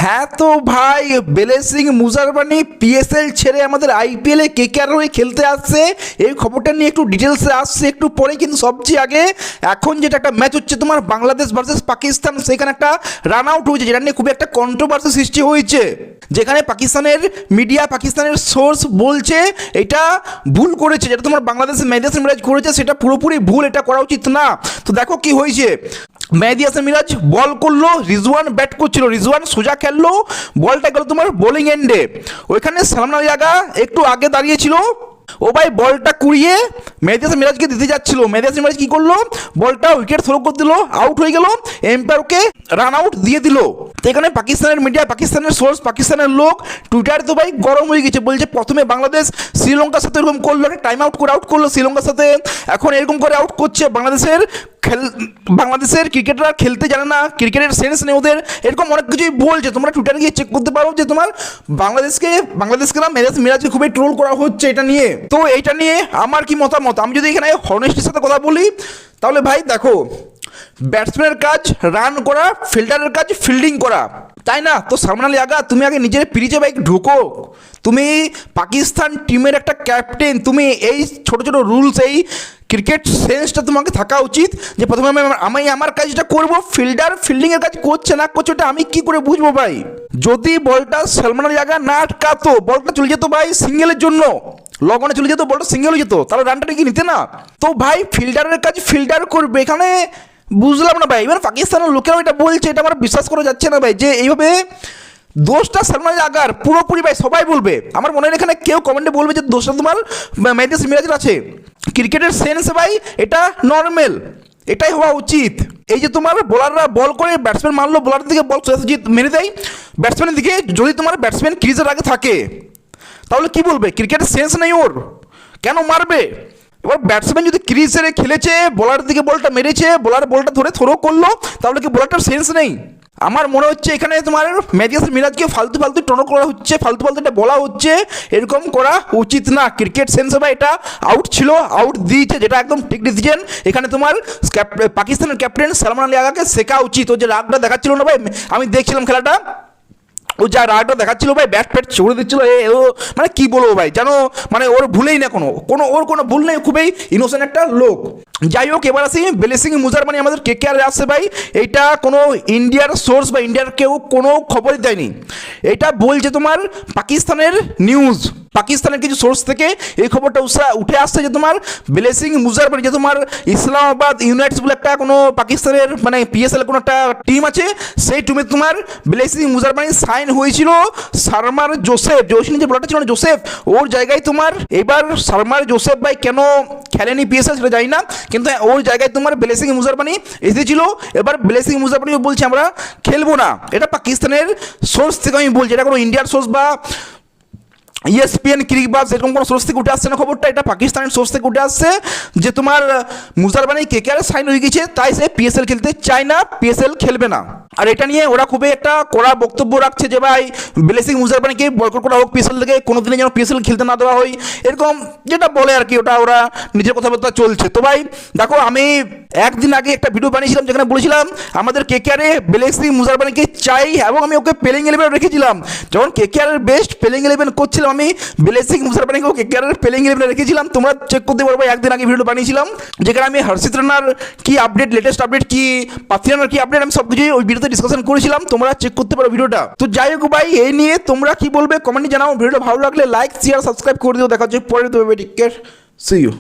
হ্যাঁ তো ভাই, বেলেসিং মুজারবানি পিএসএল ছেড়ে আমাদের আইপিএলে কেকেআর হয়ে খেলতে আসছে। এই খবরটা নিয়ে একটু ডিটেলসে আসছে একটু পরে, কিন্তু সবচেয়ে আগে এখন যেটা একটা ম্যাচ হচ্ছে তোমার বাংলাদেশ ভার্সেস পাকিস্তান, সেখানে একটা রান আউট হয়েছে, যেটা নিয়ে খুবই একটা কন্ট্রোভার্সি সৃষ্টি হয়েছে। যেখানে পাকিস্তানের মিডিয়া, পাকিস্তানের সোর্স বলছে এটা ভুল করেছে, যেটা তোমার বাংলাদেশের মেহেদী হাসান মিরাজ করেছে সেটা পুরোপুরি ভুল, এটা করা উচিত না। তো দেখো কি হয়েছে, মেহেদী হাসান মিরাজ বল করলো, রিজওয়ান ব্যাট করছিল, রিজওয়ান সোজা খেললো, বলটা গেল তোমার বোলিং এন্ডে। ওইখানে সালমান আলী আগা একটু আগে দাঁড়িয়েছিল, ও ভাই বলটা কুড়িয়ে মেহেদী হাসান মিরাজকে দিতে যাচ্ছিল। মেহেদী হাসান মিরাজ কি করলো, বলটা উইকেট থ্রো করে দিল, আউট হয়ে গেল, এম্পায়ারকে রান আউট দিয়ে দিল। তো এখানে পাকিস্তানের মিডিয়া, পাকিস্তানের সোর্স, পাকিস্তানের লোক টুইটারে তো ভাই গরম হয়ে গেছে, বলছে প্রথমে বাংলাদেশ শ্রীলঙ্কার সাথে এরকম করলো, একটা টাইম আউট করে আউট করলো শ্রীলঙ্কার সাথে, এখন এরকম করে আউট করছে। বাংলাদেশের ক্রিকেটাররা খেলতে জানে না, ক্রিকেটের সেন্স নেই ওদের, এরকম অনেক কিছুই বলছে। তোমরা টুইটারে গিয়ে চেক করতে পারো যে তোমার বাংলাদেশকে না মিরাজকে খুবই ট্রোল করা হচ্ছে এটা নিয়ে। তো এইটা নিয়ে আমার কি মতামত, আমি যদি এখানে হনেস্টির সাথে কথা বলি, তাহলে ভাই দেখো, ব্যাটসম্যানের কাজ রান করা, ফিল্ডারের কাজ ফিল্ডিং করা, তাই না? তো সালমান আলী আগা, তুমি আগে নিজের পিরিচে বাইক ঢুকো। তুমি পাকিস্তান টিমের একটা ক্যাপ্টেন, তুমি এই ছোট ছোট রুলস, ক্রিকেট সেন্সটা তোমাকে থাকা উচিত যে প্রথমে আমি আমার কাজটা করবো, ফিল্ডিংয়ের কাজ করছে না করছে ওটা আমি কি করে বুঝবো ভাই? যদি বলটা সালমান আলী আগা না আটকাতো, বলটা চলে যেত ভাই সিঙ্গেলের জন্য, লগনে চলে যেত, বলটা সিঙ্গেল হয়ে যেত, তাহলে রানটা কি নিতে না? তো ভাই ফিল্ডারের কাজ ফিল্ডার করবে, এখানে বুঝলাম না ভাই। এবার পাকিস্তানের লোকেরাও এটা বলছে, এটা আমার বিশ্বাস করা যাচ্ছে না ভাই, যে এইভাবে দোষটা সালমান আলী আগার পুরোপুরি ভাই সবাই বলবে। আমার মনে হয় এখানে কেউ কমেন্টে বলবে যে দোষটা তোমার মেহেদী হাসান মিরাজের আছে। ক্রিকেটের সেন্স ভাই এটা নর্মাল, এটাই হওয়া উচিত। এই যে তোমার বোলাররা বল করে ব্যাটসম্যান মারলো, বোলারের দিকে বল সোজাসুজি মেরে দেয় ব্যাটসম্যানের দিকে, যদি তোমার ব্যাটসম্যান ক্রিজের আগে থাকে তাহলে কি বলবে? ক্রিকেটের সেন্স নেই ওর, কেন মারবে? এবার ব্যাটসম্যান যদি ক্রিজে খেলেছে, বোলারের দিকে বলটা মেরেছে, বোলার বলটা ধরে থ্রো করলো, তাহলে কি বোলারটার সেন্স নেই? আমার মনে হচ্ছে এখানে তোমার মেহেদী হাসান মিরাজকে ফালতু ট্রোল করা হচ্ছে, ফালতু এটা বলা হচ্ছে, এরকম করা উচিত না। ক্রিকেট সেন্স বা এটা আউট ছিল, আউট দিয়েছে, যেটা একদম ঠিক ডিসিশন। এখানে তোমার পাকিস্তানের ক্যাপ্টেন সালমান আলী আগাকে শেখা উচিত। ও যে রাগটা দেখাচ্ছিল না ভাই, আমি দেখছিলাম খেলাটা, ও যা রাগটা দেখাচ্ছিল ভাই, ব্যাট ফ্যাট ছড়ে দিচ্ছিল, ও মানে কি বলবো ভাই, জানো মানে ওর ভুলেই না, ওর কোনো ভুল নেই, খুবই ইনোসেন্ট একটা লোক। যাই হোক, এবার আসি বেলেসিং মুজারবানি আমাদের কেকেআর আসছে ভাই, এইটা কোনো ইন্ডিয়ার সোর্স বা ইন্ডিয়ার কেউ কোনো খবরই দেয়নি, এটা বলছে তোমার পাকিস্তানের নিউজ, পাকিস্তানের কিছু সোর্স থেকে এই খবরটা উঠে আসছে যে তোমার বেলেসিং মুজারবানি, যে তোমার ইসলামাবাদ ইউনাইটেডস বলে একটা কোনো পাকিস্তানের মানে পিএসএল কোনো একটা টিম আছে, সেই টিমে তোমার বেলেসিং মুজারবানি সাইন হয়েছিল সারমার জোসেফ, যে যে বলাটা ছিল না জোসেফ, ওর জায়গায় তোমার এবার সারমার জোসেফ ভাই কেন খেলেনি পিএসএল সেটা জানি না, কিন্তু ওর জায়গায় তোমার বেলেসিং মুজারবানি এসেছিল। এবার বেলেসিং মুজারবানিও বলছে আমরা খেলবো না, এটা পাকিস্তানের সোর্স থেকে আমি বলছি, এটা কোনো ইন্ডিয়ার সোর্স বা ESPN ক্রিকবাজ এরকম কোনো সোর্স থেকে উঠে আসছে না খবরটা, এটা পাকিস্তানের সোর্স থেকে উঠে আসছে যে তোমার মুজারবানি কেকেআর সাইন হয়ে গেছে, তাই সে পিএসএল খেলতে চায় না, পিএসএল খেলবে না। আর এটা নিয়ে ওরা খুবই একটা কড়া বক্তব্য রাখছে যে ভাই বেলেসিং মুজারবানিকে বয়কট করা হোক পিএসএল থেকে, কোনোদিনই যেন পিএসএল খেলতে না দেওয়া হয়, এরকম যেটা বলে আর কি, ওটা ওরা নিজের কথাবার্তা চলছে। তো ভাই দেখো, আমি একদিন আগে একটা ভিডিও বানিয়েছিলাম যেখানে বলেছিলাম আমাদের কেকেআরে বেলেসিং মুজারবানিকে চাই, এবং আমি ওকে প্লেইং 11 রেখেছিলাম, যখন কেকেআরের বেস্ট প্লেইং 11 করছিলাম আমি বেলেসিং মুজারবানিকেও কেকেআরের প্লেইং 11 রেখেছিলাম। তোমরা চেক করতে পারবে, একদিন আগে ভিডিও বানিয়েছিলাম যেখানে আমি হর্ষিত রানার কি আপডেট, লেটেস্ট আপডেট কি, পাতি রানার কি আপডেট, আমি সব কিছুই ওই ভিডিওতে ডিসকাশন করেছিলাম, তোমরা চেক করতে পারো ভিডিওটা। তো যাই হোক ভাই, এই নিয়ে তোমরা কি বলবে কমেন্টে জানাও। ভিডিওটা ভালো লাগলে লাইক শেয়ার সাবস্ক্রাইব করে দিও। দেখা হচ্ছে পরের ভিডিওতে, টেক কেয়ার, সি ইউ।